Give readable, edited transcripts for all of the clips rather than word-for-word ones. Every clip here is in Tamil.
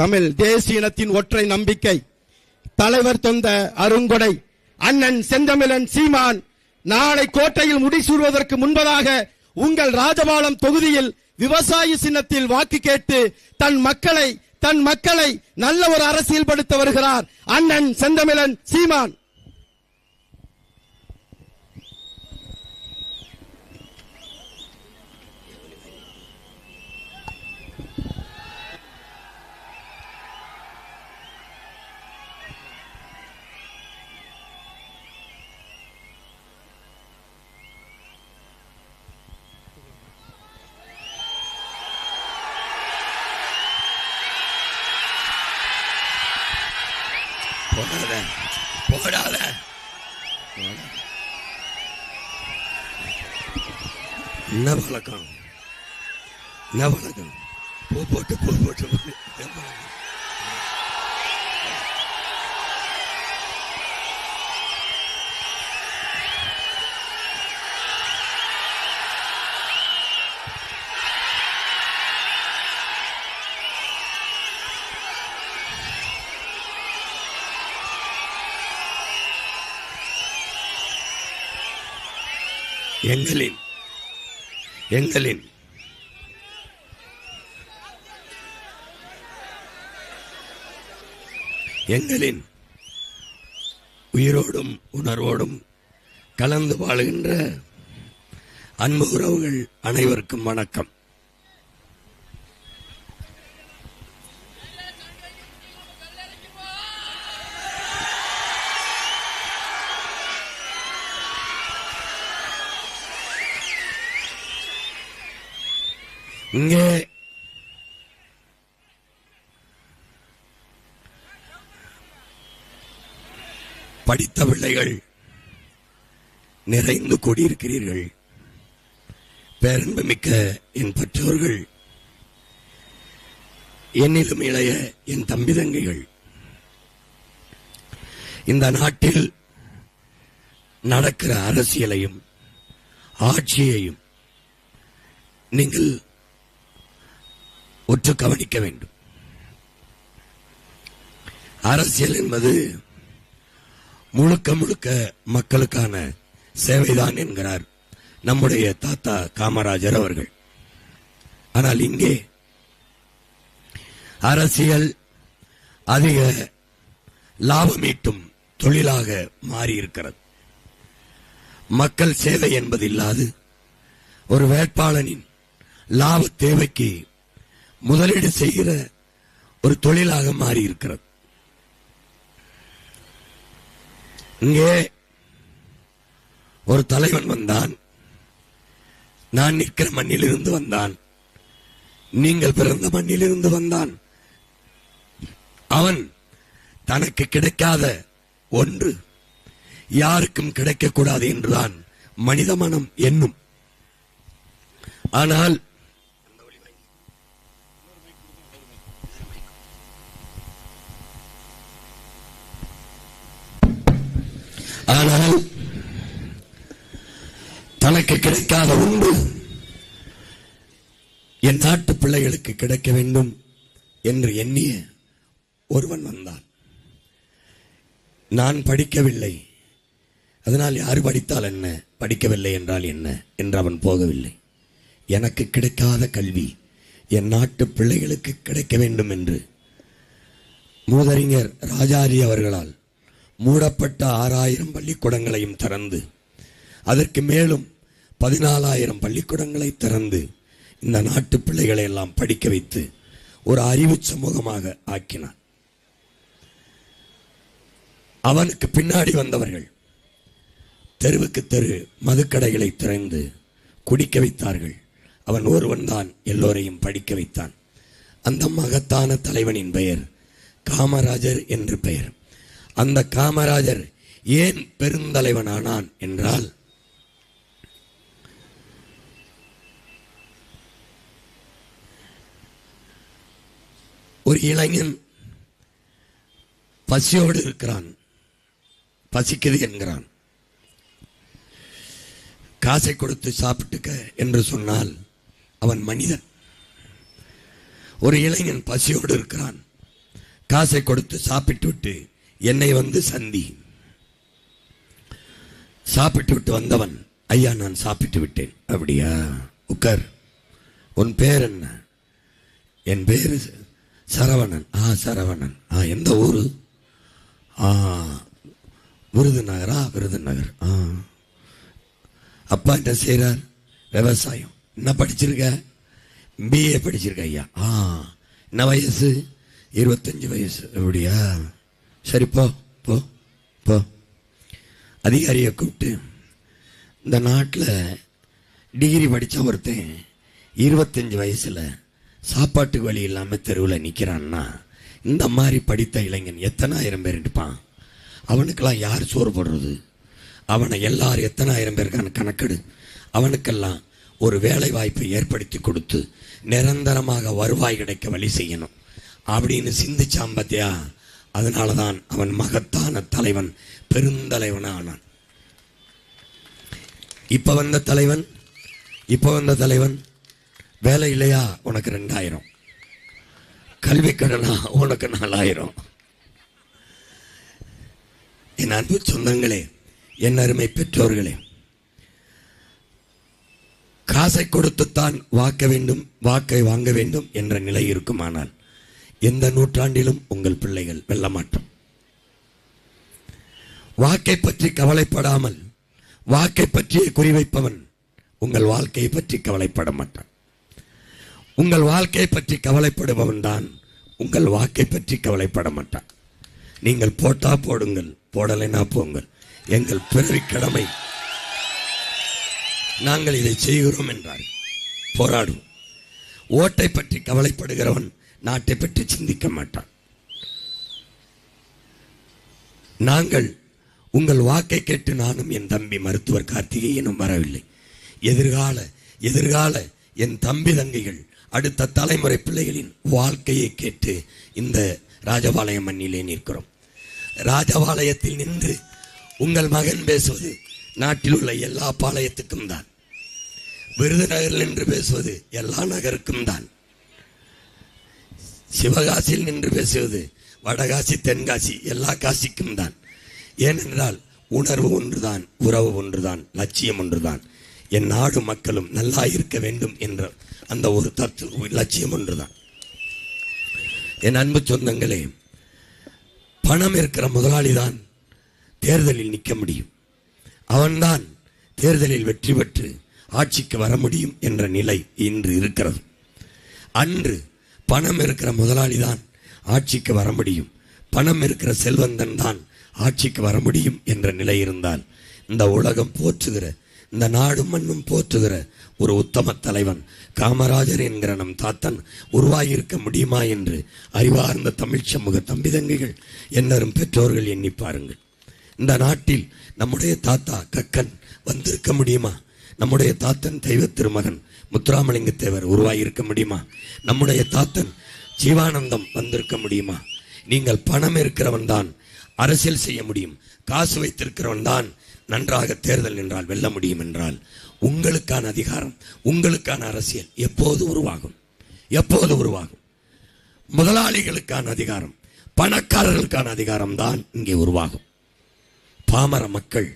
தமிழ் தேசிய இனத்தின் ஒற்றை நம்பிக்கை, தலைவர் தொந்த அருங்கொடை அண்ணன் செந்தமிழன் சீமான் நாளை கோட்டையில் முடிசூடுவதற்கு முன்பதாக உங்கள் ராஜபாளையம் தொகுதியில் விவசாய சின்னத்தில் வாக்கு கேட்டு தன் மக்களை நல்ல ஒரு அரசியல் படுத்த வருகிறார் அண்ணன் செந்தமிழன் சீமான். போடாத என்ன பழக்கம் போட்டு எங்களின் உயிரோடும் உணர்வோடும் கலந்து வாழுகின்ற அன்பு உறவுகள் அனைவருக்கும் வணக்கம். இங்கே படித்த பிள்ளைகள் நிறைந்து கூடியிருக்கிறீர்கள். பேரன்புமிக்க என் பெற்றோர்கள், என்னிலும் இளைய என் தம்பி தங்கைகள், இந்த நாட்டில் நடக்கிற அரசியலையும் ஆட்சியையும் நீங்கள் உற்று கவனிக்க வேண்டும். அரசியல் என்பது முழுக்க முழுக்க மக்களுக்கான சேவைதான் என்கிறார் நம்முடைய தாத்தா காமராஜர் அவர்கள். ஆனால் இங்கே அரசியல் அதிக லாபமீட்டும் தொழிலாக மாறியிருக்கிறது. மக்கள் சேவை என்பது இல்லாது ஒரு வேட்பாளனின் லாப தேவைக்கு முதலீடு செய்கிற ஒரு தொழிலாக மாறியிருக்கிறது. இங்கே ஒரு தலைவன் வந்தான், நான் நிற்கிற மண்ணிலிருந்து வந்தான், நீங்கள் பிறந்த மண்ணிலிருந்து வந்தான். அவன் தனக்கு கிடைக்காத ஒன்று யாருக்கும் கிடைக்கக்கூடாது என்றுதான் மனித மனம் எண்ணும். ஆனால் தனக்கு கிடைக்காத ஒன்று என் நாட்டு பிள்ளைகளுக்கு கிடைக்க வேண்டும் என்று எண்ணிய ஒருவன் வந்தான். நான் படிக்கவில்லை, அதனால் யார் படித்தால் என்ன, படிக்கவில்லை என்றால் என்ன என்று அவன் போகவில்லை. எனக்கு கிடைக்காத கல்வி என் நாட்டு பிள்ளைகளுக்கு கிடைக்க வேண்டும் என்று மூதறிஞர் ராஜாஜி அவர்களால் மூடப்பட்ட 6000 பள்ளிக்கூடங்களையும் திறந்து அதற்கு மேலும் 14,000 பள்ளிக்கூடங்களை திறந்து இந்த நாட்டு பிள்ளைகளை எல்லாம் படிக்க வைத்து ஒரு அறிவு சமூகமாக ஆக்கினான். அவனுக்கு பின்னாடி வந்தவர்கள் தெருவுக்கு தெரு மதுக்கடைகளை திறந்து குடிக்க வைத்தார்கள். அவன் ஒருவன் தான் எல்லோரையும் படிக்க வைத்தான். அந்த மகத்தான தலைவனின் பெயர் காமராஜர் என்று பெயர். அந்த காமராஜர் ஏன் பெருந்தலைவனானான் என்றால், ஒரு இளைஞன் பசியோடு இருக்கிறான், பசிக்குது என்கிறான். காசை கொடுத்து சாப்பிட்டுக்க என்று சொன்னால் அவன் மனிதன். ஒரு இளைஞன் பசியோடு இருக்கிறான், காசை கொடுத்து சாப்பிட்டு விட்டு என்னை வந்து சந்தி. சாப்பிட்டு விட்டு வந்தவன், ஐயா நான் சாப்பிட்டு விட்டேன். அப்படியா, உட்கார். உன் பேர் என்ன? என் பேரு சரவணன். சரவணன். எந்த ஊரு? விருதுநகரா? விருதுநகர். அப்பா என்ன செய்கிறார்? விவசாயம். என்ன படிச்சிருக்க? பிஏ படிச்சிருக்க ஐயா. என்ன வயசு? 25 வயசு. அப்படியா, சரி போ போ போ. அதிகாரியை கூப்பிட்டு, இந்த நாட்டில் டிகிரி படித்த ஒருத்தன் 25 வயசில் சாப்பாட்டுக்கு வழி இல்லாமல் தெருவில் நிற்கிறான்னா, இந்த மாதிரி படித்த இளைஞன் எத்தனாயிரம் பேர் இருப்பான்? அவனுக்கெல்லாம் யார் சோறு போடுறது? அவனை எல்லாரும் எத்தனாயிரம் பேருக்கான கணக்கெடு. அவனுக்கெல்லாம் ஒரு வேலை வாய்ப்பை ஏற்படுத்தி கொடுத்து நிரந்தரமாக வருவாய் கிடைக்க வழி செய்யணும் அப்படின்னு சிந்திச்சான் பார்த்தியா? அதனால தான் அவன் மகத்தான தலைவன், பெருந்தலைவனானான். இப்ப வந்த தலைவன் வேலை இல்லையா? உனக்கு 2000. கல்வி கடனா? உனக்கு 4000. என் அன்பு சொந்தங்களே, என் அருமை பெற்றோர்களே, காசை கொடுத்துத்தான் வாக்கை வாங்க வேண்டும் என்ற நிலை இருக்குமானால் எந்த நூற்றாண்டிலும் உங்கள் பிள்ளைகள் வெல்ல மாட்டோம். வாக்கை பற்றி கவலைப்படாமல் வாக்கை பற்றியே குறிவைப்பவன் உங்கள் வாழ்க்கையை பற்றி கவலைப்பட மாட்டான். உங்கள் வாழ்க்கையை பற்றி கவலைப்படுபவன் தான் உங்கள் வாக்கை பற்றி கவலைப்பட மாட்டான். நீங்கள் போட்டா போடுங்கள், போடலைனா போங்கள். எங்கள் பிறவி கடமை, நாங்கள் இதை செய்கிறோம் என்றார் போராடும். ஓட்டை பற்றி கவலைப்படுகிறவன் நாட்டை பற்றி சிந்திக்க மாட்டான். நாங்கள் உங்கள் வாக்கை கேட்டு நானும் என் தம்பி மருத்துவர் கார்த்திகேயனும் வரவில்லை. எதிர்கால என் தம்பி தங்கைகள், அடுத்த தலைமுறை பிள்ளைகளின் வாழ்க்கையை கேட்டு இந்த ராஜபாளையம் மண்ணிலே நிற்கிறோம். ராஜபாளையத்தில் நின்று உங்கள் மகன் பேசுவது நாட்டில் உள்ள எல்லா பாளையத்துக்கும் தான். விருதுநகரில் நின்று பேசுவது எல்லா நகருக்கும் தான். சிவகாசியில் நின்று பேசுவது வடகாசி, தென்காசி, எல்லா காசிக்கும் தான். ஏனென்றால் உணர்வு ஒன்றுதான், உறவு ஒன்றுதான், லட்சியம் ஒன்றுதான். என் நாடு மக்களும் நல்லா இருக்க வேண்டும் என்ற அந்த ஒரு தத்துவ லட்சியம் ஒன்றுதான். என் அன்பு சொந்தங்களே, பணம் இருக்கிற முதலாளி தான் தேர்தலில் நிற்க முடியும். அவன்தான் தேர்தலில் வெற்றி பெற்று ஆட்சிக்கு வர முடியும் என்ற நிலை இன்று இருக்கிறது. அன்று பணம் இருக்கிற முதலாளி தான் ஆட்சிக்கு வர முடியும், பணம் இருக்கிற செல்வந்தன் தான் ஆட்சிக்கு வர முடியும் என்ற நிலை இருந்தால் இந்த உலகம் போற்றுகிற, இந்த நாடு மண்ணும் போற்றுகிற ஒரு உத்தம தலைவன் காமராஜர் என்கிற நம் தாத்தன் உருவாகியிருக்க முடியுமா என்று அறிவார்ந்த தமிழ் சமூக தம்பிதங்கைகள், எல்லாரும் பெற்றோர்கள் எண்ணி பாருங்கள். இந்த நாட்டில் நம்முடைய தாத்தா கக்கன் வந்திருக்க முடியுமா? நம்முடைய தாத்தன் தெய்வ திருமகன் முத்துராமலிங்க தேவர் உருவாகியிருக்க முடியுமா? நம்முடைய தாத்தன் ஜீவானந்தம் வந்திருக்க முடியுமா? நீங்கள் பணம் இருக்கிறவன் தான் அரசியல் செய்ய முடியும், காசு வைத்திருக்கிறவன் தான் நன்றாக தேர்தல் நின்றால் வெல்ல முடியும் என்றால் உங்களுக்கான அதிகாரம், உங்களுக்கான அரசியல் எப்போது உருவாகும்? எப்போது உருவாகும்? முதலாளிகளுக்கான அதிகாரம், பணக்காரர்களுக்கான அதிகாரம் தான் இங்கே உருவாகும். பாமர மக்கள்,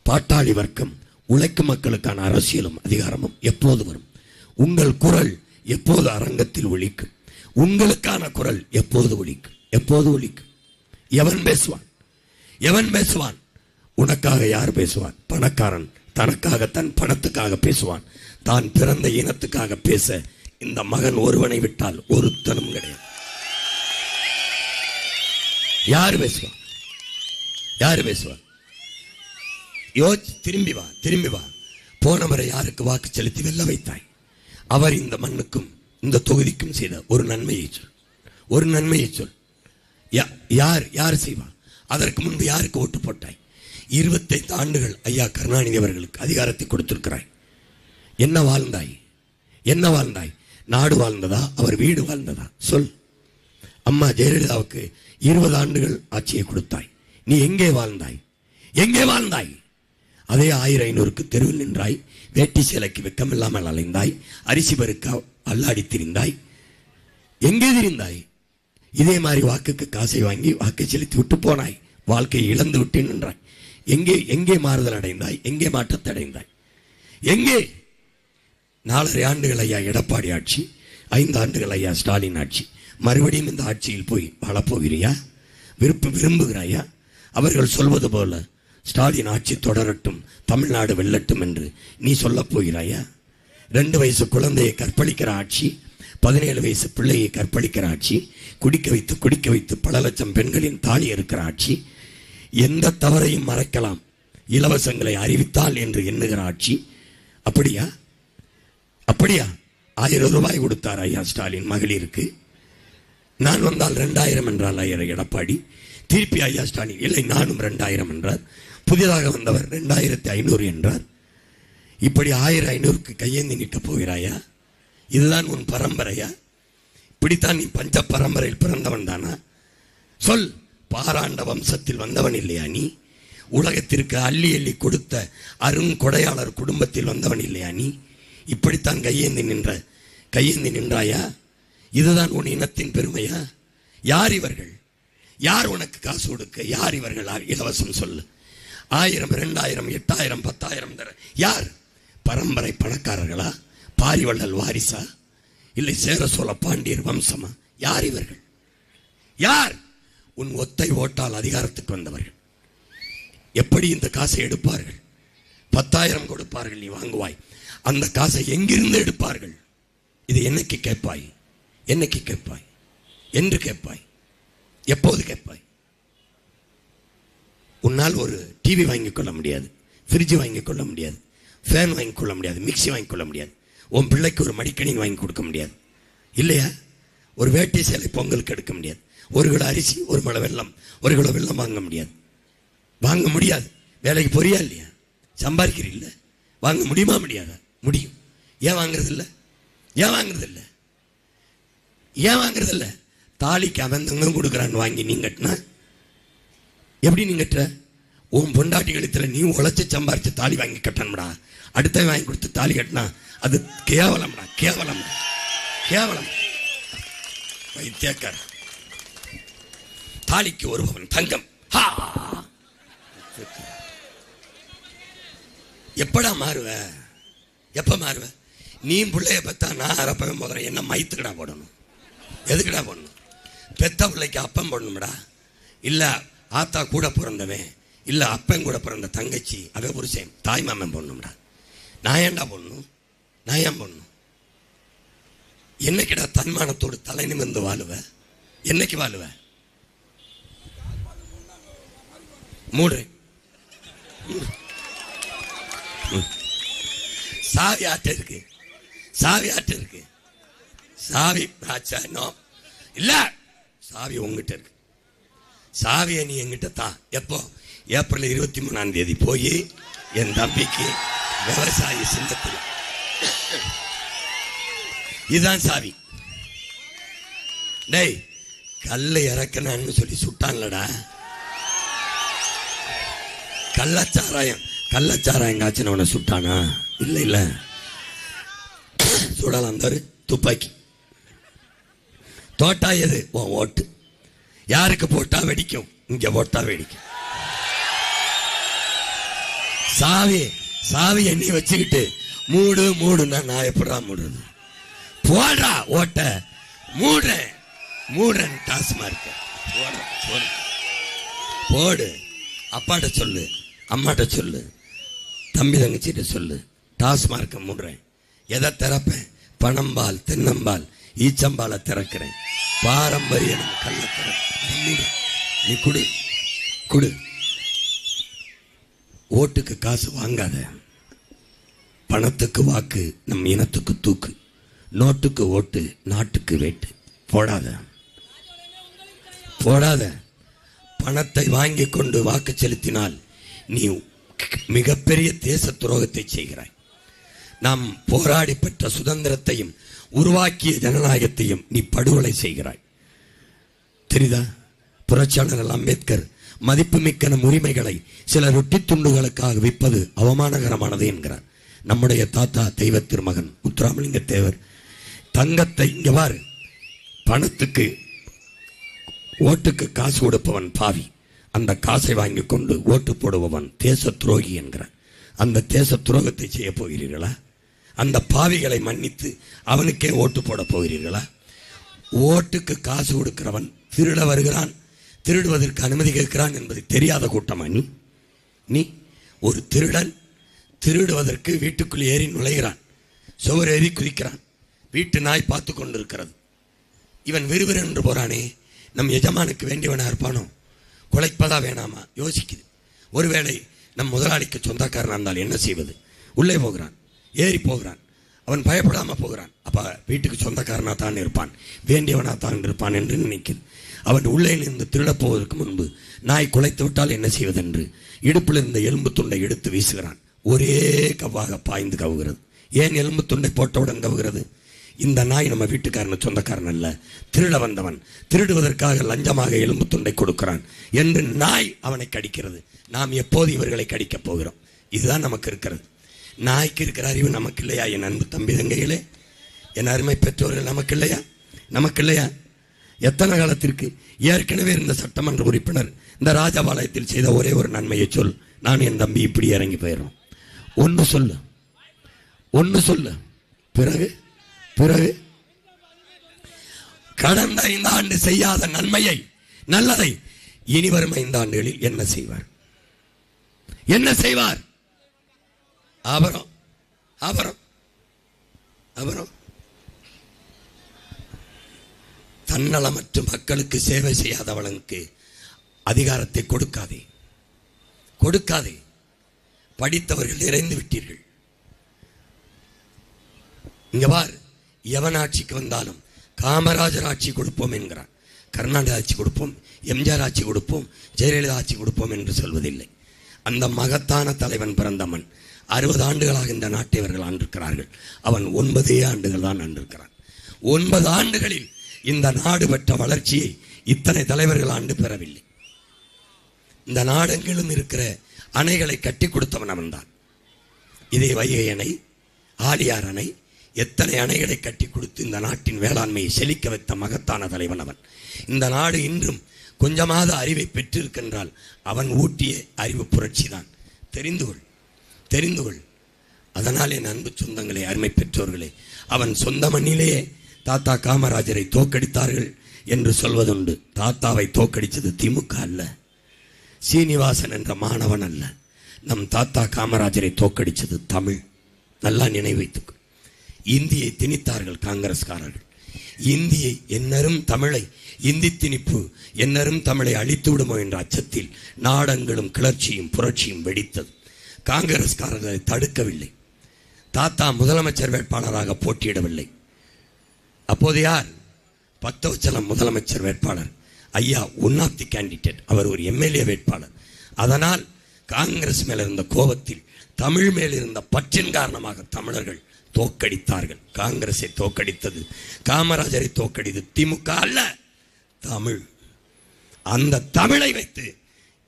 பாட்டாளி வர்க்கம், உழைக்கும் மக்களுக்கான அரசியலும் அதிகாரமும் எப்போது வரும்? உங்கள் குரல் எப்போது அரங்கத்தில் ஒலிக்கும்? உங்களுக்கான குரல் எப்போது ஒலிக்கும்? எப்போது ஒலிக்கும்? எவன் பேசுவான்? எவன் பேசுவான்? உனக்காக யார் பேசுவான்? பணக்காரன் தனக்காக, தன் பணத்துக்காக பேசுவான். தான் பிறந்த இனத்துக்காக பேச இந்த மகன் ஒருவனை விட்டால் ஒருத்தனும் கிடையாது. யார் பேசுவான்? யார் பேசுவான்? திரும்பி வா, திரும்பி வா. போன முறை யாருக்கு வாக்கு செலுத்தி வெல்ல வைத்தாய்? அவர் இந்த மண்ணுக்கும் இந்த தொகுதிக்கும் செய்த ஒரு நன்மையை சொல், ஒரு நன்மையை சொல். யார் செய்வான்? அதற்கு முன்பு யாருக்கு ஓட்டு போட்டாய்? 25 ஆண்டுகள் ஐயா கருணாநிதி அவர்களுக்கு அதிகாரத்தை கொடுத்திருக்கிறாய். என்ன வாழ்ந்தாய்? என்ன வாழ்ந்தாய்? நாடு வாழ்ந்ததா? அவர் வீடு வாழ்ந்ததா? சொல். அம்மா ஜெயலலிதாவுக்கு 20 ஆண்டுகள் ஆட்சியை கொடுத்தாய். நீ எங்கே வாழ்ந்தாய்? எங்கே வாழ்ந்தாய்? அதே 1500க்கு தெருவில் நின்றாய், வேட்டி சேலைக்கு வெக்கமில்லாமல் அலைந்தாய், அரிசி பருக்க அல்லாடி திரிந்தாய். எங்கே திரிந்தாய்? இதே மாதிரி வாக்குக்கு காசை வாங்கி வாக்கு செலுத்தி விட்டு போனாய், வாழ்க்கையை இழந்து விட்டு நின்றாய். எங்கே எங்கே மாறுதல் அடைந்தாய்? எங்கே மாற்றத்தை அடைந்தாய்? எங்கே? 4.5 ஆண்டுகள் ஐயா எடப்பாடி ஆட்சி, 5 ஆண்டுகள் ஐயா ஸ்டாலின் ஆட்சி. மறுபடியும் இந்த ஆட்சியில் போய் வாழப்போகிறியா? விரும்புகிறாயா? அவர்கள் சொல்வது போல ஸ்டாலின் ஆட்சி தொடரட்டும், தமிழ்நாடு வெல்லட்டும் என்று நீ சொல்லப் போகிறாயா? 2 வயசு குழந்தையை கற்பழிக்கிற ஆட்சி, 17 வயசு பிள்ளையை கற்பழிக்கிற ஆட்சி, குடிக்க வைத்து பல லட்சம் பெண்களின் தாலி இருக்கிற ஆட்சி, எந்த தவறையும் மறைக்கலாம், இலவசங்களை அறிவித்தால் என்று எண்ணுகிற ஆட்சி. அப்படியா? 1000 ரூபாய் கொடுத்தார் ஐயா ஸ்டாலின் மகளிருக்கு. நான் வந்தால் 2000 என்றால் ஐயா எடப்பாடி. திருப்பி ஐயா ஸ்டாலின் இல்லை நானும் 2000 என்றார். புதிதாக வந்தவர் 2500 என்றார். இப்படி 1500க்கு கையேந்தி நிற்க போகிறாயா? இதுதான் உன் பரம்பரையா? இப்படித்தான் நீ பஞ்ச பரம்பரையில் பிறந்தவன் தானா? சொல். பாராண்ட வம்சத்தில் வந்தவன் இல்லையா நீ? உலகத்திற்கு அள்ளி அள்ளி கொடுத்த அருங்கொடையாளர் குடும்பத்தில் வந்தவன் இல்லையா நீ? இப்படித்தான் கையேந்தி நின்றாயா? இதுதான் உன் இனத்தின் பெருமையா? யார் இவர்கள்? யார் உனக்கு காசு கொடுக்க? யார் இவர்கள்? இலவசம் சொல்லு. 1000, 2000, 8000, 10,000 தர யார்? பரம்பரை பணக்காரர்களா? பாரிவள்ளல் வாரிசா? இல்லை சேர சோழ பாண்டியர் வம்சமா? யார் இவர்கள்? யார்? உன் ஒத்தை ஓட்டால் அதிகாரத்துக்கு வந்தவர்கள். எப்படி இந்த காசை எடுப்பார்கள்? 10,000 கொடுப்பார்கள், நீ வாங்குவாய். அந்த காசை எங்கிருந்து எடுப்பார்கள்? இது என்னைக்கு கேட்பாய்? என்னைக்கு கேட்பாய்? என்று கேட்பாய்? எப்போது கேட்பாய்? உன்னால் ஒரு டிவி வாங்கிக் கொள்ள முடியாது, ஃப்ரிட்ஜ் வாங்கிக் கொள்ள முடியாது, ஃபேன் வாங்கிக் கொள்ள முடியாது, மிக்சி வாங்கிக் கொள்ள முடியாது. உன் பிள்ளைக்கு ஒரு மடிக்கணி வாங்கி கொடுக்க முடியாது இல்லையா? ஒரு வேட்டி சேலை பொங்கலுக்கு எடுக்க முடியாது. 1 கிலோ அரிசி, 1 முளை வெல்லம், 1 கிலோ வெல்லம் வாங்க முடியாது. வேலைக்கு போறியா இல்லையா? சம்பாதிக்கிறீல்ல? வாங்க முடியுமா? முடியாதா? முடியும். ஏன் வாங்குறது இல்லை? தாலிக்கு அவன் தங்கம் கொடுக்குறான்னு வாங்கி நீ கட்டினா எப்படி? நீ கட்டுற? உன் பொண்டாட்டி கழுத்துல நீ உழைச்சி சம்பாரிச்சு தாலி வாங்கி கட்டணும்டா. அடுத்த வாங்கி கொடுத்து தாலி கட்டினா அது கேவலம்டா, கேவலம். வைத்தியக்கார தாலிக்கு 1 பவன் தங்கம். எப்படா மாறுவ? எப்ப மாறுவ? நீ பிள்ளைய பத்தா நான் அரப்பவே போதுறேன். என்ன மைத்துக்கடா போடணும்? எதுக்குடா போடணும்? பெத்த பிள்ளைக்கு அப்பம் போடணும்டா. இல்ல ஆத்தா கூட பிறந்தவன், இல்ல அப்பன் கூட பிறந்த தங்கச்சி, அவ புருஷன், தாய் மாமன் போடணும்டா. நான் ஏன்டா போடணும்? நான் ஏன் போடணும்? என்னைக்குடா தன்மானத்தோடு தலை நிமிர்ந்து வாழுவ? என்னைக்கு வாழுவ? மூடு. சாவி ஆட்ட இருக்கு. சாவி இல்ல, சாவி உங்ககிட்ட இருக்கு. சாவியை நீ எங்கிட்ட தான். எப்போ? ஏப்ரல் 23ஆம் தேதி போய் என் தம்பிக்கு விவசாயி சின்னத்தில் இதுதான் சாவி. டேய், கல்லை இறக்கணும்னு சொல்லி சுட்டான்லடா. கள்ளச்சாராயம் காய்ச்சினவனை சுட்டானா? இல்ல சுடலாம். தரு துப்பாக்கி. தோட்டா எது? உன் ஓட்டு. யாருக்கு போட்டா வெடிக்கும்? இங்க போட்டா வெடிக்கும். சாவி எண்ணி வச்சுக்கிட்டு மூடுன்னா நான் எப்படா மூடுறது? போடுறா ஓட்ட. மூடுறேன் டாஸ்மார்க்க. போடு. அப்பாட்ட சொல்லு, அம்மாட்ட சொல்லு, தம்பி தங்கச்சிட்ட சொல்லு, டாஸ்மார்க்க மூடுறேன். எதை திறப்பேன்? பணம்பால், தென்னம்பால், ஈச்சம்பாலை திறக்கிறேன். பாரம்பரியம் கள்ள திறக்க. நீ குடு. ஓட்டுக்கு காசு வாங்காத. பணத்துக்கு வாக்கு, நம் இனத்துக்கு தூக்கு. நோட்டுக்கு ஓட்டு, நாட்டுக்கு வேட்டு. போடாத. பணத்தை வாங்கி கொண்டு வாக்கு செலுத்தினால் நீ மிகப்பெரிய தேச துரோகத்தை செய்கிறாய். நாம் போராடி பெற்ற சுதந்திரத்தையும் உருவாக்கிய ஜனநாயகத்தையும் நீ படுகொலை செய்கிறாய். தெரியுதா? புரட்சியாளர் அம்பேத்கர் மதிப்புமிக்க நம் உரிமைகளை சில ரொட்டி துண்டுகளுக்காக விற்பது அவமானகரமானது என்கிறார். நம்முடைய தாத்தா தெய்வ திருமகன் முத்துராமலிங்க தேவர் தங்கத்தை இங்க பாரு, பணத்துக்கு ஓட்டுக்கு காசு கொடுப்பவன் பாவி, அந்த காசை வாங்கி கொண்டு ஓட்டு போடுபவன் தேச துரோகி என்கிற அந்த தேச துரோகத்தை செய்ய போகிறீர்களா? அந்த பாவிகளை மன்னித்து அவனுக்கே ஓட்டு போட போகிறீர்களா? ஓட்டுக்கு காசு கொடுக்கிறவன் திருட வருகிறான், திருடுவதற்கு அனுமதி கேட்கிறான் என்பது தெரியாத கூட்டமா நீ? ஒரு திருடன் திருடுவதற்கு வீட்டுக்குள் ஏறி நுழைகிறான், சுவர் ஏறி குதிக்கிறான், வீட்டு நாய் பார்த்து கொண்டிருக்கிறது. இவன் விறுவிறு போறானே, நம் எஜமானுக்கு வேண்டியவனா இருப்பானோ? குலைப்பதா வேணாமா யோசிக்குது. ஒருவேளை நம் முதலாளிக்கு சொந்தக்காரனா இருந்தால் என்ன செய்வது? உள்ளே போகிறான், ஏறி போகிறான், அவன் பயப்படாம போகிறான். அப்ப வீட்டுக்கு சொந்தக்காரனா தான் இருப்பான், வேண்டியவனா தான் இருப்பான் என்று நினைக்குது. அவன் உள்ளே இருந்து திருடப் போவதற்கு முன்பு நாய் குலைத்து விட்டால் என்ன செய்வதென்று இடுப்பில் இருந்த எலும்பு துண்டை எடுத்து வீசுகிறான். ஒரே கவ்வாக பாய்ந்து கவுகிறது. ஏன் எலும்பு துண்டை போட்டவுடன் கவுகிறது? இந்த நாய் நம்ம வீட்டுக்காரன் சொந்தக்காரன் அல்ல, திருட வந்தவன், திருடுவதற்காக லஞ்சமாக எலும்பு துண்டை கொடுக்கிறான் என்று நாய் அவனை கடிக்கிறது. நாம் எப்போது இவர்களை கடிக்கப் போகிறோம்? இதுதான் நமக்கு இருக்கிறது. நாய்க்கு இருக்கிற அறிவு நமக்கு இல்லையா? என் அன்பு தம்பி தங்கைகளே, என் அருமை பெற்றோர்கள் நமக்கு இல்லையா? நமக்கு இல்லையா? எத்தனை காலத்திற்கு? ஏற்கனவே இருந்த சட்டமன்ற உறுப்பினர் இந்த ராஜபாளையத்தில் செய்த ஒரே ஒரு நன்மையை சொல், நான் என் தம்பி இப்படி இறங்கி போயிடும். ஒன்று சொல்லு, ஒன்று சொல்லு. பிறகு பிறகு கடந்த 5 ஆண்டு செய்யாத நன்மையை, நல்லதை இனி வரும் 5 ஆண்டுகளில் என்ன செய்வார்? என்ன செய்வார்? அபரம் அபரம் அபரம். தன்னலமற்ற மக்களுக்கு சேவை செய்யாதவனுக்கு அதிகாரத்தை கொடுக்காதே, கொடுக்காதே. படித்தவர்கள் நிறைந்து விட்டீர்கள். இங்க பார், எவன் ஆட்சிக்கு வந்தாலும் காமராஜர் ஆட்சி கொடுப்போம் என்கிறான், கருணாநிதி ஆட்சி கொடுப்போம், எம்ஜிஆர் ஆட்சி கொடுப்போம், ஜெயலலிதா ஆட்சி கொடுப்போம் என்று சொல்வதில்லை. அந்த மகத்தான தலைவன் பிறந்த மண். 60 ஆண்டுகளாக இந்த நாட்டை அவர்கள் ஆண்டிருக்கிறார்கள். அவன் 9 ஆண்டுகள் தான் ஆண்டிருக்கிறான். 9 ஆண்டுகளில் இந்த நாடு பெற்ற வளர்ச்சியை இத்தனை தலைவர்கள் ஆண்டு பெறவில்லை. இந்த நாடெங்கிலும் இருக்கிற அணைகளை கட்டி கொடுத்தவன் அவன்தான். இதே வைகை அணை, ஆழியார் அணை, எத்தனை அணைகளை கட்டி கொடுத்து இந்த நாட்டின் வேளாண்மையை செழிக்க வைத்த மகத்தான தலைவன் அவன். இந்த நாடு இன்றும் கொஞ்சமாவது அறிவை பெற்றிருக்கின்றால் அவன் ஊட்டிய அறிவு புரட்சி தான். தெரிந்து கொள், தெரிந்து கொள். அதனால் என் அன்பு சொந்தங்களே, அருமை பெற்றோர்களே, அவன் சொந்த மண்ணிலேயே தாத்தா காமராஜரை தோக்கடித்தார்கள் என்று சொல்வதுண்டு. தாத்தாவை தோக்கடித்தது திமுக அல்ல, சீனிவாசன் என்ற மாணவன் அல்ல. நம் தாத்தா காமராஜரை தோக்கடித்தது தமிழ். நல்லா நினைவைத்துக்கும். இந்தியை திணித்தார்கள் காங்கிரஸ்காரர்கள். இந்தியை என்னரும் தமிழை, இந்தி திணிப்பு என்னரும் தமிழை அழித்து விடுமோ என்ற அச்சத்தில் நாடெங்கிலும் கிளர்ச்சியும் புரட்சியும் வெடித்தது. காங்கிரஸ்காரர்களை தடுக்கவில்லை. தாத்தா முதலமைச்சர் வேட்பாளராக போட்டியிடவில்லை. அப்போது யார்? பக்தவச்சலம் முதலமைச்சர் வேட்பாளர். ஐயா ஒன் ஆஃப் தி கேண்டிடேட், அவர் ஒரு எம்எல்ஏ வேட்பாளர். அதனால் காங்கிரஸ் மேல் இருந்த கோபத்தில், தமிழ் மேல் இருந்த பற்றின் காரணமாக தமிழர்கள் தோக்கடித்தார்கள். காங்கிரஸை தோக்கடித்தது, காமராஜரை தோக்கடித்தது திமுக அல்ல, தமிழ். அந்த தமிழை வைத்து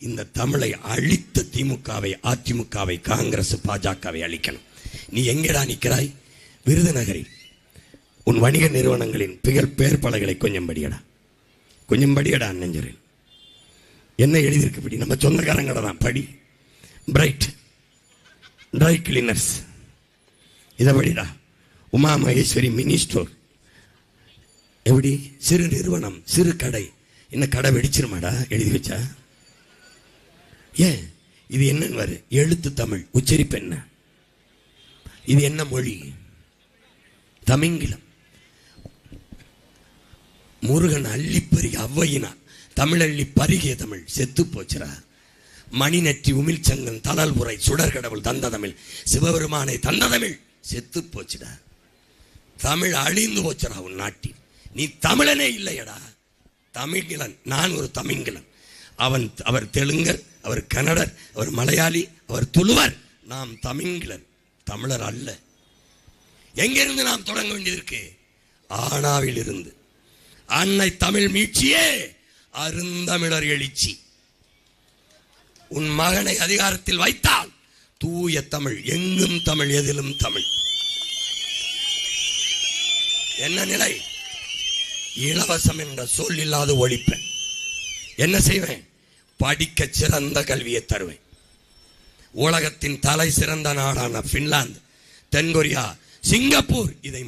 இந்த தமிழை அழித்த திமுகவை, அதிமுகவை, காங்கிரஸ், பாஜகவை அழிக்கணும். நீ எங்கடா நிற்கிறாய்? விருதுநகரில் உன் வணிக நிறுவனங்களின் பெயர் பலகைகளை கொஞ்சம் படியடா, கொஞ்சம் படியடா. அண்ணஞ்சரில் என்ன எழுதியிருக்கு படி? நம்ம சொந்தக்காரங்கட தான் படி. பிரைட் ட்ரை கிளீனர்ஸ், இதை படிடா. உமா மகேஸ்வரி மினி ஸ்டோர், எப்படி? சிறு நிறுவனம், சிறு கடை. என்ன கடை வெடிச்சிருமாடா எழுதி வச்சா? ஏன் இது என்னன்னு வரு? எழுத்து தமிழ், உச்சரிப்பு என்ன? இது என்ன மொழி? தமிங்கிலம். முருகன் அள்ளி பருகி அவ்வையினா தமிழள்ளி பருகிய தமிழ் செத்து போச்சுரா. மணி நெற்றி உமிழ் சங்கன் தளல் உரை சுடர் கடவுள் தந்த தமிழ், சிவபெருமானை தந்த தமிழ் செத்து போச்சுடா. தமிழ் அழிந்து போச்சுடா உன் நாட்டில். நீ தமிழனே இல்லையடா. தமிழ்கிலன், நான் ஒரு தமிழ்கிலன். அவர் தெலுங்கர், அவர் கன்னடர், அவர் மலையாளி, அவர் துளுவர். நாம் தமிழ்கிலன், தமிழர் அல்ல. எங்கிருந்து நாம் தொடங்க வேண்டியதற்கு? ஆனாவில் இருந்து. அன்னை தமிழ் மீட்சியே அருந்தமிழர் எழுச்சி. உன் மகனை அதிகாரத்தில் வைத்தால் தூய தமிழ், எங்கும் தமிழ், எதிலும் தமிழ். என்ன நிலை? இலவசம் என்ற சொல் இல்லாத ஒழிப்பேன். என்ன செய்வேன்? படிக்க சிறந்த கல்வியை தருவேன். உலகத்தின் தலை சிறந்த நாடான பின்லாந்து, தென்கொரியா, சிங்கப்பூர் இதை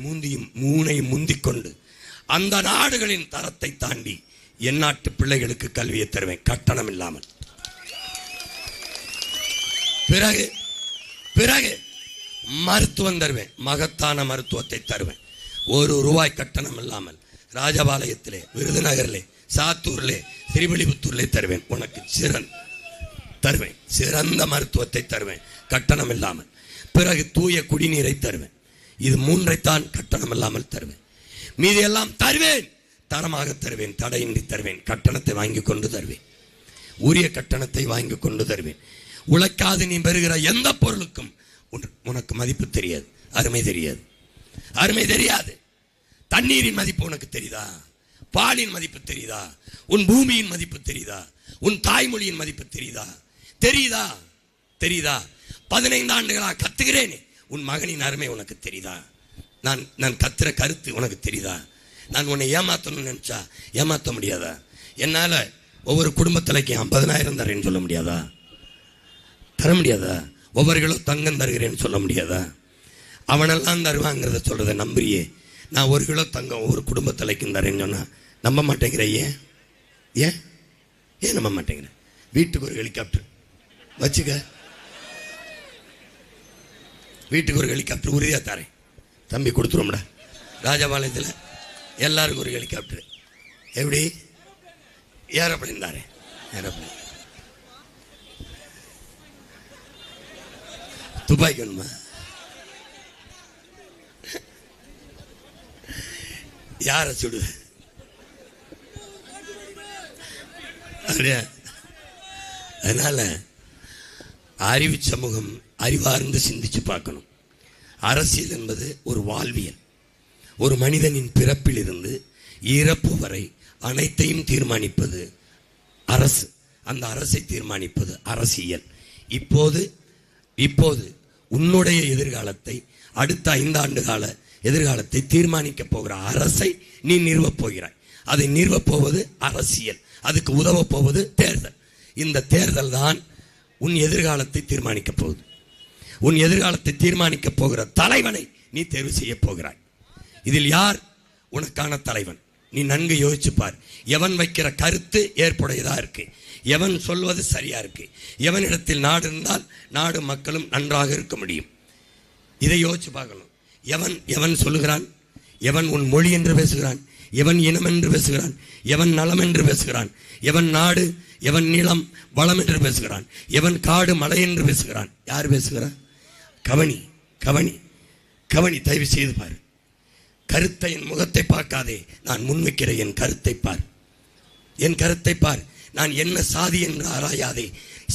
மூணையும் முந்திக்கொண்டு அந்த நாடுகளின் தரத்தை தாண்டி என் நாட்டு பிள்ளைகளுக்கு கல்வியை தருவேன், கட்டணம் இல்லாமல். பிறகு மருத்துவம் தருவேன், மகத்தான மருத்துவத்தை தருவேன். ₹1 கட்டணம் இல்லாமல் ராஜபாளையத்திலே, விருதுநகரிலே, சாத்தூரிலே, திருவிழிபுத்தூரிலே தருவேன். உனக்கு சிறந்த மருத்துவத்தை தருவேன், கட்டணம் இல்லாமல். பிறகு தூய குடிநீரை தருவேன். இது 3ஐத்தான் கட்டணம் இல்லாமல் தருவேன். மீதி எல்லாம் தருவேன், தரமாக தருவேன், தடையின்றி தருவேன். கட்டணத்தை வாங்கி கொண்டு தருவேன், உரிய கட்டணத்தை வாங்கி கொண்டு தருவேன். உழைக்காது நீ பெறுகிற எந்த பொருளுக்கும் உனக்கு மதிப்பு தெரியாது, அருமை தெரியாது. தண்ணீரின் மதிப்பு உனக்கு தெரியுதா? பாலின் மதிப்பு தெரியுதா? உன் பூமியின் மதிப்பு தெரியுதா? உன் தாய்மொழியின் மதிப்பு தெரியுதா? 15 ஆண்டுகளா கத்துகிறேனே, உன் மகனின் அருமை உனக்கு தெரியுதா? நான் கத்துற கருத்து உனக்கு தெரியுதா? நான் உன்னை ஏமாத்தணும்னு நினைச்சா ஏமாத்த முடியாதா? என்னால ஒவ்வொரு குடும்பத்திலைக்கு 50,000 தரேன்னு சொல்ல முடியாதா? தர முடியாதா? ஒவ்வொரு கிலோ தங்கம் தருகிறேன்னு சொல்ல முடியாதா? அவனெல்லாம் தருவாங்கிறத சொல்றத நம்புறியே. நான் 1 கிலோ தங்கம் ஒவ்வொரு குடும்பத்திலைக்கும் தரேன்னு சொன்னா நம்ப மாட்டேங்கிற. ஏன் நம்ப மாட்டேங்கிற? வீட்டுக்கு ஒரு ஹெலிகாப்டர் வச்சுக்க, வீட்டுக்கு ஒரு ஹெலிகாப்டர் உறுதியா தரேன் தம்பி, கொடுத்துருவோம்டா. ராஜபாளையத்தில் எல்லாருக்கும் ஒரு ஹெலிகாப்டர். எப்படி? ஏரோப்ளேன் தாரேன், ஏரோப்ளேன். துப்பாக்கி வேணுமா? யார சுடு? அதனால அறிவு சமூகம் அறிவார்ந்து சிந்திச்சு பார்க்கணும். அரசியல் என்பது ஒரு வாழ்வியல். ஒரு மனிதனின் பிறப்பில் இருந்து இறப்பு வரை அனைத்தையும் தீர்மானிப்பது அரசு. அந்த அரசை தீர்மானிப்பது அரசியல். இப்போது உன்னுடைய எதிர்காலத்தை, அடுத்த 5 ஆண்டு கால எதிர்காலத்தை தீர்மானிக்க போகிற அரசை நீ நிறுவப் போகிறாய். அதை நிறுவப் போவது அரசியல், அதுக்கு உதவப் போவது தேர்தல். இந்த தேர்தல் தான் உன் எதிர்காலத்தை தீர்மானிக்க போகுது. உன் எதிர்காலத்தை தீர்மானிக்க போகிற தலைவனை நீ தேர்வு செய்ய போகிறாய். இதில் யார் உனக்கான தலைவன்? நீ நன்கு யோசிச்சு பார். எவன் வைக்கிற கருத்து ஏற்புடையதா இருக்கு, எவன் சொல்வது சரியா இருக்கு, எவனிடத்தில் நாடு இருந்தால் நாடு மக்களும் நன்றாக இருக்க முடியும். இதை யோசிச்சு பார்க்கணும். எவன் சொல்லுகிறான், எவன் உன் மொழி என்று பேசுகிறான், எவன் இனம் என்று பேசுகிறான், எவன் நலம் என்று பேசுகிறான், எவன் நாடு, எவன் நிலம் வளம் என்று பேசுகிறான், எவன் காடு மலை என்று பேசுகிறான். யார் பேசுகிறான்? கவனி கவனி கவனி, தயவு செய்து பாரு. கருத்தை, என் முகத்தை பார்க்காதே, நான் முன்வைக்கிற என் கருத்தை பார். என் கருத்தை பார். நான் என்ன சாதி என்று ஆராயாதே,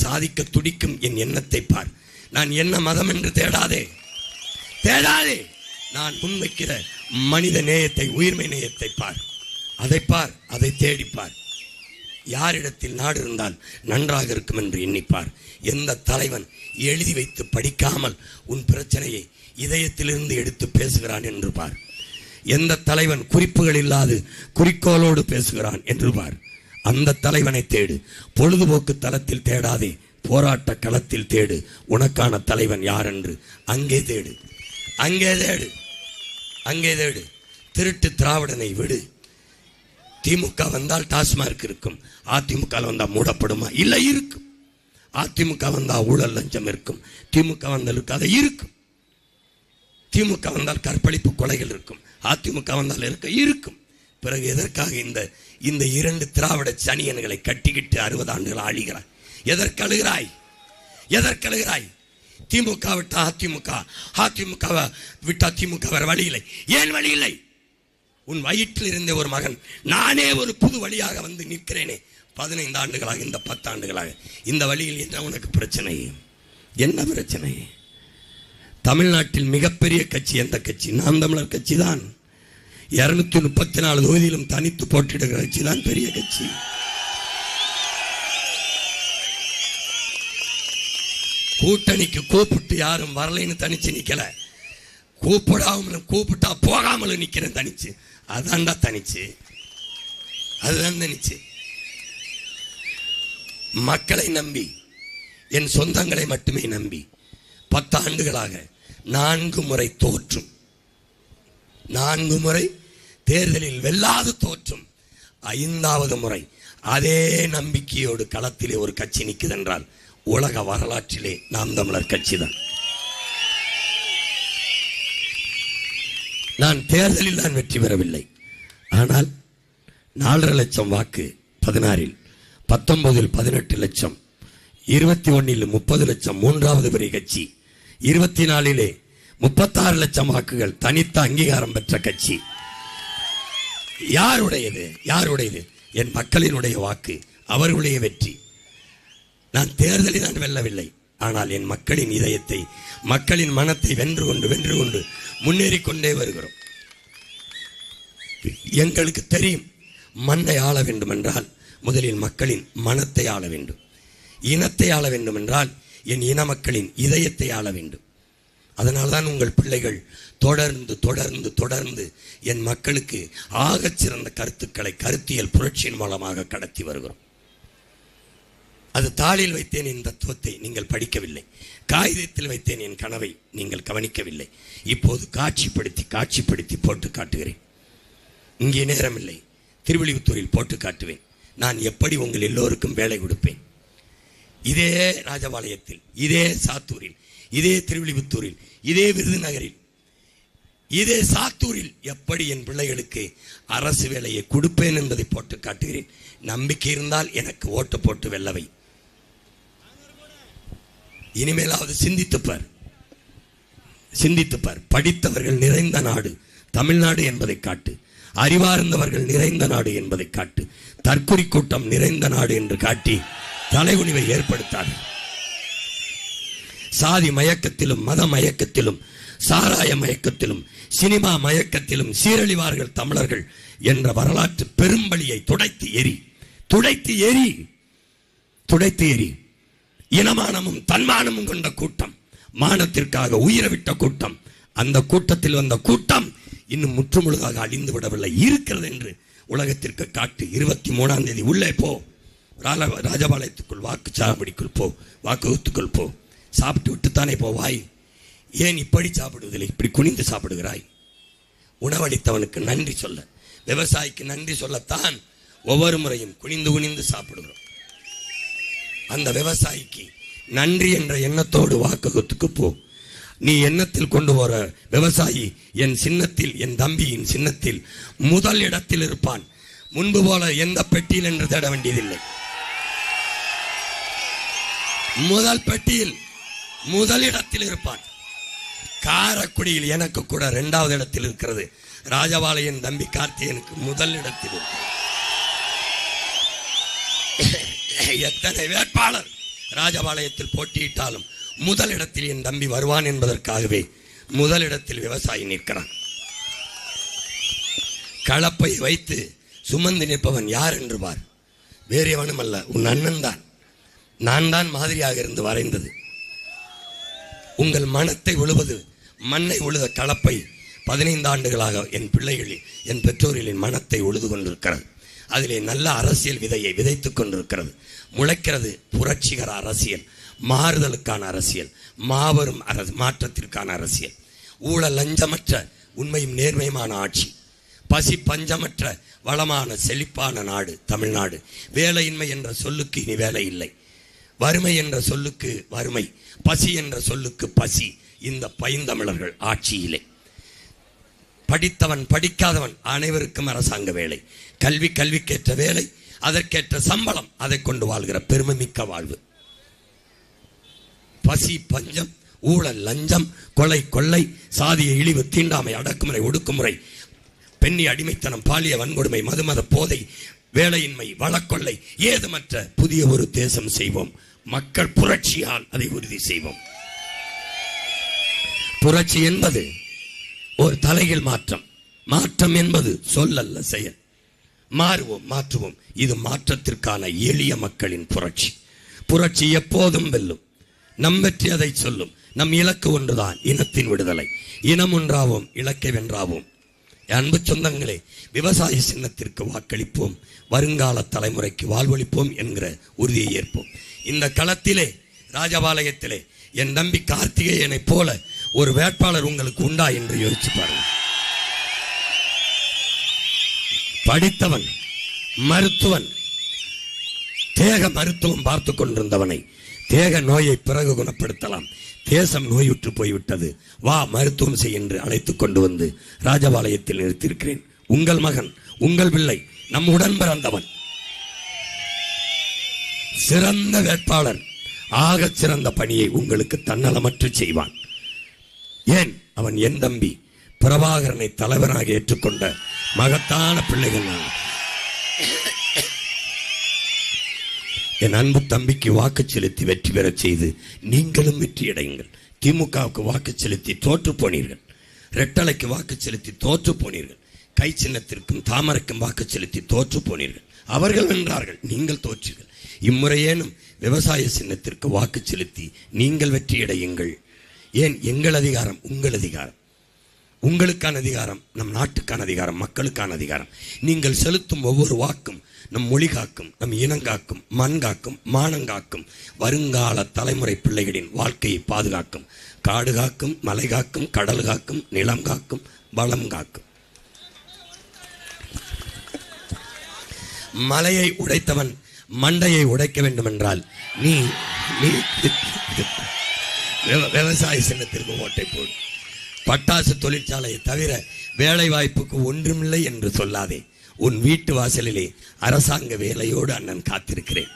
சாதிக்க துடிக்கும் என் எண்ணத்தை பார். நான் என்ன மதம் என்று தேடாதே. நான் முன்வைக்கிற மனித நேயத்தை, உயிர்மை நேயத்தை பார். அதை பார், அதை தேடிப்பார். யாரிடத்தில் நாடு இருந்தால் நன்றாக இருக்கும் என்று எண்ணிப்பார். எந்த தலைவன் எழுதி வைத்து படிக்காமல் உன் பிரச்சனையை இதயத்திலிருந்து எடுத்து பேசுகிறான் என்று பார். எந்த தலைவன் குறிப்புகள் இல்லாது குறிக்கோளோடு பேசுகிறான் என்று பார். அந்த தலைவனை தேடு. பொழுதுபோக்கு தளத்தில் தேடாதே, போராட்ட களத்தில் தேடு. உனக்கான தலைவன் யார் என்று அங்கே தேடு, அங்கே தேடு, அங்கே தேடு. திருட்டு திராவிடனை விடு. திமுக வந்தால் டாஸ்மார்க் இருக்கும், அதிமுக வந்தால் மூடப்படுமா? இல்லை, இருக்கும். அதிமுக வந்தால் ஊழல் லஞ்சம் இருக்கும், திமுக வந்தால் இருக்காது, இருக்கும். திமுக வந்தால் கற்பழிப்பு கொலைகள் இருக்கும், அதிமுக வந்தால் இருக்கும். பிறகு எதற்காக இந்த 2 திராவிட சனியன்களை கட்டிக்கிட்டு 60 ஆண்டுகள் ஆளுகிறாய்? எதற்கழுகிறாய்? திமுக விட்டா அதிமுக, அதிமுக விட்டா திமுக வேற வழி இல்லை. ஏன் வழி இல்லை? உன் வயிற்றில் இருந்த ஒரு மகன், நானே ஒரு புது வழியாக வந்து நிற்கிறேனே 15 ஆண்டுகளாக, இந்த 10 ஆண்டுகளாக. இந்த வழியில் என்ன உனக்கு பிரச்சனை? என்ன பிரச்சனை? தமிழ்நாட்டில் மிகப்பெரிய கட்சி எந்த கட்சி? நாம் தமிழர் கட்சி தான். 234 தொகுதியிலும் தனித்து போட்டியிடுகிற கட்சி தான் பெரிய கட்சி. கூட்டணிக்கு கூப்பிட்டு யாரும் வரலைன்னு தனிச்சு நிக்கல. கூப்பிட்டா போகாமலும் நிக்கிறேன் தனிச்சு. அதான்டா தனிச்சு, அதுதான் தனிச்சு. மக்களை நம்பி, என் சொந்தங்களை மட்டுமே நம்பி 10 ஆண்டுகளாக 4 முறை தோற்றும், 4 முறை தேர்தலில் வெல்லாது தோற்றும் 5வது முறை அதே நம்பிக்கையோடு களத்திலே ஒரு கட்சி நிற்குதென்றால் உலக வரலாற்றிலே நாம் தமிழர் கட்சி தான். நான் தேர்தலில் தான் வெற்றி பெறவில்லை. ஆனால் 4.5 லட்சம் வாக்கு 16இல், 19இல் 18 லட்சம், 21இல் 30 லட்சம் மூன்றாவது பெரிய கட்சி, 24இலே 36 லட்சம் வாக்குகள் தனித்த அங்கீகாரம் பெற்ற கட்சி. யாருடையது? யாருடையது? என் மக்களினுடைய வாக்கு, அவர்களுடைய வெற்றி. நான் தேர்தலில் நான் வெல்லவில்லை. ஆனால் என் மக்களின் இதயத்தை, மக்களின் மனத்தை வென்று கொண்டு முன்னேறி கொண்டே வருகிறோம். எங்களுக்கு தெரியும், மண்ணை ஆள வேண்டும் என்றால் முதலில் மக்களின் மனத்தை ஆள வேண்டும். இனத்தை ஆள வேண்டும் என்றால் என் இன மக்களின் இதயத்தை ஆள வேண்டும். அதனால்தான் உங்கள் பிள்ளைகள் தொடர்ந்து தொடர்ந்து தொடர்ந்து என் மக்களுக்கு ஆகச்சிறந்த கருத்துக்களை கருத்தியல் புரட்சியின் மூலமாக கடத்தி வருகிறோம். அது தாளில் வைத்தேன் என் தத்துவத்தை நீங்கள் படிக்கவில்லை, காகிதத்தில் வைத்தேன் என் கனவை நீங்கள் கவனிக்கவில்லை. இப்போது காட்சிப்படுத்தி போட்டு காட்டுகிறேன். இங்கே நேரமில்லை, திருவிழிபுத்தூரில் போட்டு காட்டுவேன். நான் எப்படி உங்கள் எல்லோருக்கும் வேலை கொடுப்பேன். இதே ராஜபாளையத்தில், இதே சாத்தூரில், இதே திருவிழிபுத்தூரில், இதே விருதுநகரில், இதே சாத்தூரில் எப்படி என் பிள்ளைகளுக்கு அரசு வேலையை கொடுப்பேன் என்பதை போட்டு காட்டுகிறேன். நம்பிக்கை இருந்தால் எனக்கு ஓட்டு போட்டு வெல்லவை. இனிமேலாவது சிந்தித்துப்பார். படித்தவர்கள் நிறைந்த நாடு தமிழ்நாடு என்பதை காட்டு, அறிவார்ந்தவர்கள் நிறைந்த நாடு என்பதை காட்டு, தற்குறி கூட்டம் நிறைந்த நாடு என்று காட்டி தலைகுனிவை ஏற்படுத்தாது. சாதி மயக்கத்திலும், மத மயக்கத்திலும், சாராய மயக்கத்திலும், சினிமா மயக்கத்திலும் சீரழிவார்கள் தமிழர்கள் என்ற வரலாற்று பெரும்பலியை துடைத்து எரி. இனமானமும் தன்மானமும் கொண்ட கூட்டம், மானத்திற்காக உயிரவிட்ட கூட்டம். அந்த கூட்டத்தில் வந்த கூட்டம் இன்னும் முற்றுமுழுதாக அழிந்து விடவில்லை, இருக்கிறது என்று உலகத்திற்கு காட்டு. 23ஆம் தேதி உள்ளே போ, ராஜபாளையத்துக்குள், வாக்குச்சாவடிக்குள் போ, வாக்குத்துக்குள் போ. சாப்பிட்டு விட்டுத்தானே போவாய். ஏன் இப்படி சாப்பிடுவதில்லை? இப்படி குனிந்து சாப்பிடுகிறாய். உணவளித்தவனுக்கு நன்றி சொல்ல, விவசாயிக்கு நன்றி சொல்லத்தான் ஒவ்வொரு முறையும் குனிந்து சாப்பிடுகிறோம். அந்த விவசாயிக்கு நன்றி என்ற எண்ணத்தோடு வாக்குத்துக்கு போ. நீ எண்ணத்தில் கொண்டு போற விவசாயி என் சின்னத்தில், என் தம்பியின் சின்னத்தில் முதல் இடத்தில் இருப்பான். முன்பு போல எந்த பெட்டியில் என்று தேட வேண்டியதில்லை. முதல் பெட்டியில் முதல் இடத்தில் இருப்பான். காரக்குடியில் எனக்கு கூட 2வது இடத்தில் இருக்கிறது. ராஜபாளையன் தம்பி கார்த்திகனுக்கு முதல் இடத்தில் இருக்கு. எத்தனை வேட்பாளர் ராஜபாளையத்தில் போட்டியிட்டாலும் முதல் இடத்தில் என் தம்பி வருவான் என்பதற்காகவே முதலிடத்தில் விவசாயி நிற்கிறான். களப்பை வைத்து சுமந்து நிற்பவன் யார் என்று பார். வேறு எவனும் அல்ல, உன் அண்ணன் தான். நான் தான் மாதிரியாக இருந்து வரைந்தது. உங்கள் மனத்தை உழுவது, மண்ணை உழுத களப்பை 15 ஆண்டுகளாக என் பிள்ளைகளில், என் பெற்றோர்களின் மனத்தை உழுது கொண்டிருக்கிறது. அதிலே நல்ல அரசியல் விதையை விதைத்துக் கொண்டிருக்கிறது. முளைக்கிறது புரட்சிகர அரசியல், மாறுதலுக்கான அரசியல், மாபெரும் மாற்றத்திற்கான அரசியல். ஊழல் லஞ்சமற்ற உண்மையும் நேர்மையுமான ஆட்சி, பசி பஞ்சமற்ற வளமான செழிப்பான நாடு தமிழ்நாடு. வேலையின்மை என்ற சொல்லுக்கு இனி வேலை இல்லை, வறுமை என்ற சொல்லுக்கு வறுமை, பசி என்ற சொல்லுக்கு பசி. இந்த பைந்தமிழர்கள் ஆட்சியிலே படித்தவன் படிக்காதவன் அனைவருக்கும் அரசாங்க வேலை, கல்விக்கேற்ற வேலை, அதற்கேற்ற சம்பளம், அதை கொண்டு வாழ்கிற பெருமை மிக்க வாழ்வு. பசி பஞ்சம், ஊழல் லஞ்சம், கொள்ளை, சாதிய இழிவு, தீண்டாமை, அடக்குமுறை, ஒடுக்குமுறை, பெண்ணி அடிமைத்தனம், பாலிய வன்கொடுமை, மதுமத போதை, வேலையின்மை, வளக்கொள்ளை ஏதுமற்ற புதிய ஒரு தேசம் செய்வோம். மக்கள் புரட்சியால் அதை உறுதி செய்வோம். புரட்சி என்பது ஒரு தலைகீழ் மாற்றம் என்பது சொல்லல்ல, செயல். மாற்றுவோம். இது மாற்றத்திற்கான எளிய மக்களின் புரட்சி எப்போதும் வெல்லும். நம் வெற்றி அதை சொல்லும். நம் இலக்கு ஒன்றுதான், இனத்தின் விடுதலை. இனம் ஒன்றாவோம், இலக்கை வென்றாவோம். அன்பு சொந்தங்களே, விவசாய சின்னத்திற்கு வாக்களிப்போம், வருங்கால தலைமுறைக்கு வாழ்வளிப்போம் என்கிற உறுதியை ஏற்போம். இந்த களத்திலே ராஜபாளையத்திலே என் தம்பி கார்த்திகேயனை போல ஒரு வேட்பாளர் உங்களுக்கு உண்டா என்று யோசிச்சு பாருங்கள். படித்தவன், மருத்துவன், தேக மருத்துவம் பார்த்து கொண்டிருந்தவனை தேக நோயை பிறகு குணப்படுத்தலாம், தேசம் நோயுற்று போய்விட்டது, வா மருத்துவம் செய் என்று அழைத்துக் கொண்டு வந்து ராஜபாளையத்தில் நிறுத்தியிருக்கிறேன். உங்கள் மகன், உங்கள் பிள்ளை, நம் உடன் பிறந்தவன், சிறந்த வேட்பாளர், ஆக சிறந்த பணியை உங்களுக்கு தன்னலமற்று செய்வான். ஏன், அவன் என் தம்பி பிரபாகரனை தலைவராக ஏற்றுக்கொண்ட மகத்தான பிள்ளைகள் நான். என் அன்பு தம்பிக்கு வாக்கு செலுத்தி வெற்றி பெறச் செய்து நீங்களும் வெற்றியடையுங்கள். திமுகவுக்கு வாக்கு செலுத்தி தோற்று போனீர்கள், ரெட்டலைக்கு வாக்கு செலுத்தி தோற்று போனீர்கள், கை சின்னத்திற்கும் தாமரைக்கும் வாக்கு செலுத்தி தோற்று போனீர்கள். அவர்கள் வென்றார்கள், நீங்கள் தோற்றீர்கள். இம்முறையேனும் விவசாய சின்னத்திற்கு வாக்கு செலுத்தி நீங்கள் வெற்றியடையுங்கள். ஏன், எங்கள் அதிகாரம் உங்கள் அதிகாரம், உங்களுக்கான அதிகாரம், நம் நாட்டுக்கான அதிகாரம், மக்களுக்கான அதிகாரம். நீங்கள் செலுத்தும் ஒவ்வொரு வாக்கும் நம் மொழி காக்கும், நம் இனங்காக்கும், மண் காக்கும், மானங்காக்கும், வருங்கால தலைமுறை பிள்ளைகளின் வாழ்க்கையை பாதுகாக்கும், காடு காக்கும், மலை காக்கும், கடல் காக்கும், நிலம் காக்கும், வளம் காக்கும். மலையை உடைத்தவன் மண்டையை உடைக்க வேண்டும் என்றால் நீ விவசாய சின்னத்திற்கு ஓட்டை போடு. பட்டாசு தொழிற்சாலையை தவிர வேலை வாய்ப்புக்கு ஒன்றுமில்லை என்று சொல்லாதே. உன் வீட்டு வாசலிலே அரசாங்க வேலையோடு அண்ணன் காத்திருக்கிறேன்.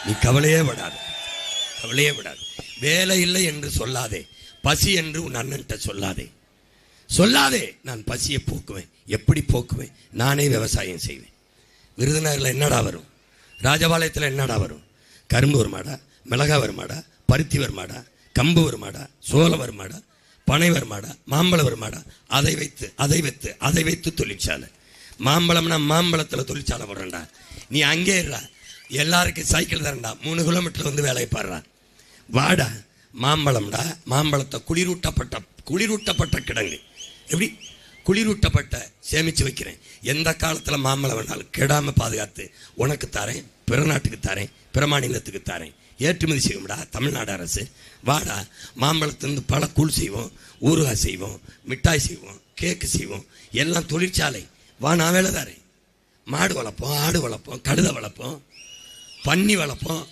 நீ கவலையே விடாது, கவலையே விடாது. வேலை இல்லை என்று சொல்லாதே, பசி என்று உன் அண்ணன்ட்ட சொல்லாதே, சொல்லாதே. நான் பசியை போக்குவேன். எப்படி போக்குவேன்? நானே விவசாயம் செய்வேன். விருதுநகரில் என்னடா வரும், ராஜபாளையத்தில் என்னடா வரும்? கரும்பு வருமாடா, மிளகா வருமாடா, பருத்தி வருமாடா, கம்பு வருமாடா, சோளம் வருமாடா, பனை வருமாடா, மாம்பழம் வருமாடா. அதை வைத்து தொழிற்சாலை. மாம்பழம்னா மாம்பழத்தில் தொழிற்சாலை போடுறேன்டா. நீ அங்கே இருடா, எல்லாருக்கும் சைக்கிள் தரேன்டா, 3 கிலோமீட்டர் வந்து வேலையை பாடுறா. வாடா, மாம்பழம்டா, மாம்பழத்தை குளிரூட்டப்பட்ட கிடங்கு, எப்படி குளிரூட்டப்பட்ட சேமித்து வைக்கிறேன். எந்த காலத்தில் மாம்பழம் வேணாலும் கெடாமல் பாதுகாத்து உனக்கு தரேன், பிற நாட்டுக்கு தரேன், பிற மாநிலத்துக்கு தரேன். ஏற்றுமதி செய்வோம்டா தமிழ்நாடு அரசு. வாடா, மாம்பழத்திலிருந்து பல கூழ் செய்வோம், ஊறுகாய் செய்வோம், மிட்டாய் செய்வோம், கேக்கு செய்வோம், எல்லாம் தொழிற்சாலை. வா, நான் வேலை தரேன். மாடு வளர்ப்போம், ஆடு வளர்ப்போம், கழுதை வளர்ப்போம், பன்னி வளர்ப்போம்.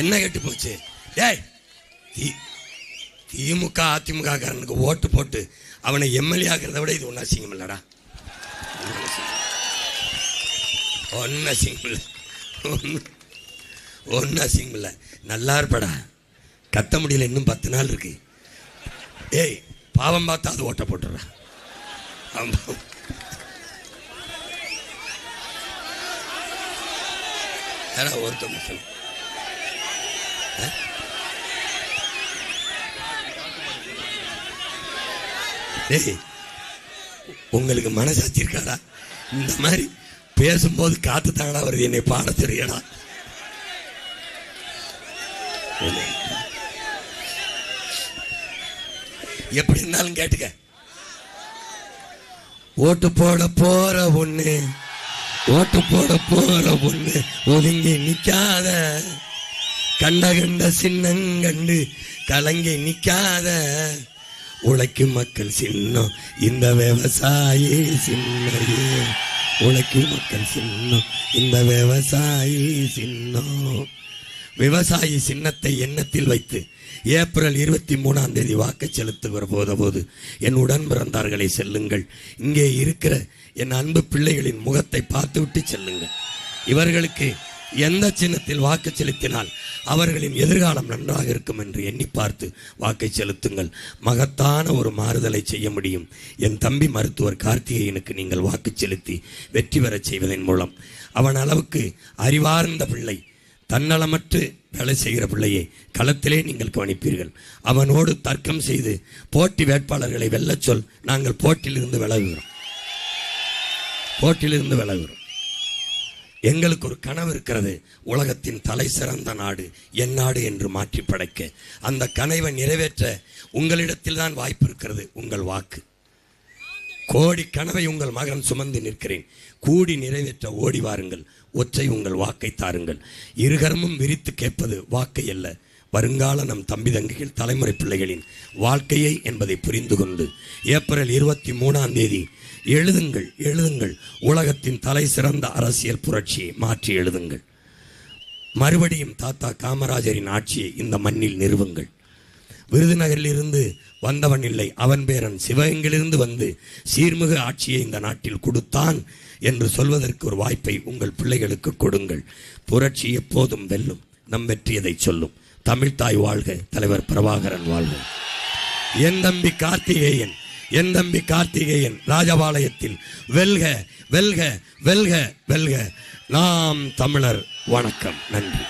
என்ன கேட்டு போச்சு? டேய், திமுக அதிமுக காரனுக்கு ஓட்டு போட்டு அவனை எம்எல்ஏ ஆகிறத விட இது ஒன்றும் அசிங்கம் இல்லடா, ஒன்றும் அசிங்கம் இல்லை, ஒன்றும் அசிங்கம் இல்லை. நல்லா இருப்படா, கத்த முடியல, இன்னும் 10 நாள் இருக்கு. ஏய், பாவம் பார்த்தா அது ஓட்ட போட்டுறா. ஒருத்தர் உங்களுக்கு மனசாட்சி இருக்காடா? இந்த மாதிரி பேசும்போது காத்து தாங்கடா வருது, என்னை பாட தெரியடா. எப்படி இருந்தாலும் கேட்டுக்க. ஓட்டு போட போற பொண்ணு, ஓட்டு போட போற பொண்ணு ஒதுங்கி நிக்காத, கண்ட சின்னங்கண்டு கலங்கி நிக்காத, உழைக்கும் மக்கள் சின்னம் இந்த விவசாயி சின்னையே, உழைக்கும் மக்கள் சின்னம் இந்த விவசாயி சின்னம். விவசாயி சின்னத்தை எண்ணத்தில் வைத்து ஏப்ரல் 23ஆம் தேதி வாக்கு செலுத்துகிற போது என் உடன் பிறந்தார்களை செல்லுங்கள். இங்கே இருக்கிற என் அன்பு பிள்ளைகளின் முகத்தை பார்த்துவிட்டு செல்லுங்கள். இவர்களுக்கு எந்த சின்னத்தில் வாக்கு செலுத்தினால் அவர்களின் எதிர்காலம் நன்றாக இருக்கும் என்று எண்ணி பார்த்து வாக்கை செலுத்துங்கள். மகத்தான ஒரு மாறுதலை செய்ய முடியும். என் தம்பி மருத்துவர் கார்த்திகேயனுக்கு நீங்கள் வாக்கு செலுத்தி வெற்றி பெறச் செய்வதன் மூலம் அவன் அளவுக்கு அறிவார்ந்த பிள்ளை, தன்னலமற்று வேலை செய்கிற பிள்ளையை களத்திலே நீங்கள் கவனிப்பீர்கள். அவனோடு தர்க்கம் செய்து போட்டி வேட்பாளர்களை வெல்லச் சொல். நாங்கள் போட்டியிலிருந்து விலகுகிறோம். எங்களுக்கு ஒரு கனவு இருக்கிறது. உலகத்தின் தலை சிறந்த நாடு என் நாடு என்று மாற்றி படைக்க. அந்த கனவை நிறைவேற்ற உங்களிடத்தில் தான் வாய்ப்பு இருக்கிறது. உங்கள் வாக்கு கோடி கனவை உங்கள் மகன் சுமந்து நிற்கிறேன். கூடி நிறைவேற்ற ஓடி வாருங்கள். ஒற்றை உங்கள் வாக்கை தாருங்கள். இருகரமும் விரித்து கேட்பது வாக்கை அல்ல, வருங்கால நம் தம்பி தங்கைகள் தலைமுறை பிள்ளைகளின் வாழ்க்கையை என்பதை புரிந்து கொண்டு ஏப்ரல் 23 எழுதுங்கள், எழுதுங்கள். உலகத்தின் தலை சிறந்த அரசியல் புரட்சியை மாற்றி எழுதுங்கள். மறுபடியும் தாத்தா காமராஜரின் ஆட்சியை இந்த மண்ணில் நிறுவுங்கள். விருதுநகரிலிருந்து வந்தவன் இல்லை, அவன் பேரன் சிவகங்கையிலிருந்து வந்து சீர்மிகு ஆட்சியை இந்த நாட்டில் கொடுத்தான் என்று சொல்வதற்கு ஒரு வாய்ப்பை உங்கள் பிள்ளைகளுக்கு கொடுங்கள். புரட்சி எப்போதும் வெல்லும். நம் வெற்றியதை சொல்லும். தமிழ்தாய் வாழ்க, தலைவர் பிரபாகரன் வாழ்க. என் தம்பி கார்த்திகேயன், என் தம்பி கார்த்திகேயன் ராஜபாளையத்தில் வெல்க, வெல்க, வெல்க, வெல்க. நாம் தமிழர். வணக்கம், நன்றி.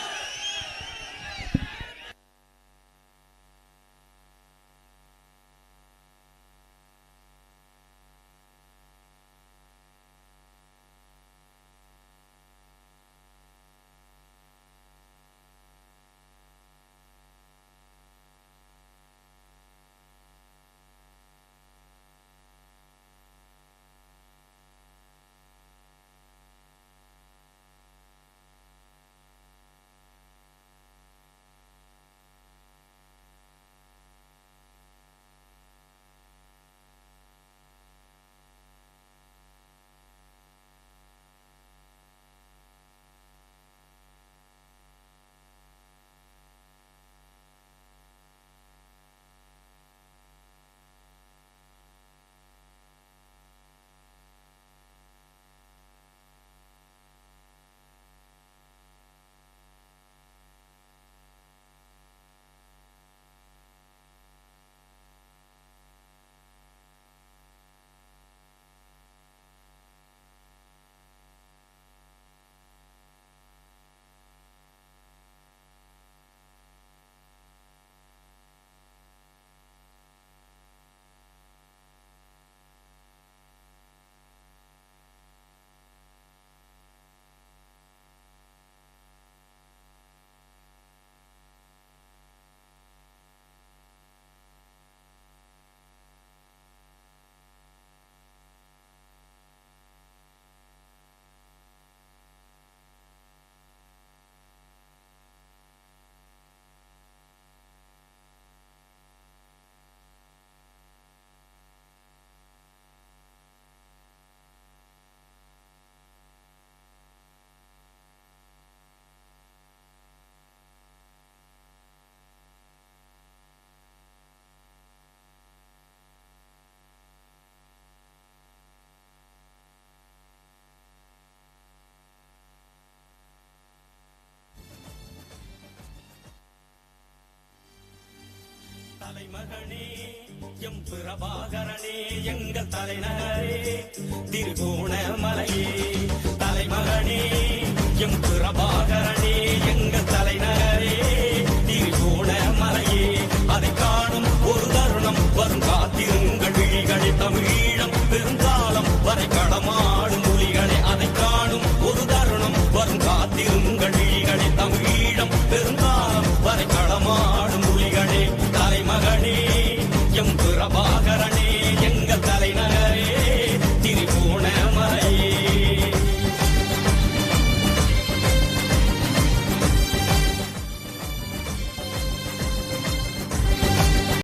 தலைமகனே எம் பிரபாகரனே, எங்கள் தலைநகரே திருகோணமலையே. தலைமகனே எம் பிரபாகரனே, எங்கள் தலைநகரே திருகோணமலையே. அதை காணும் ஒரு தருணம் வரும், காத்திருங்கள் விழிகளை தமிழ்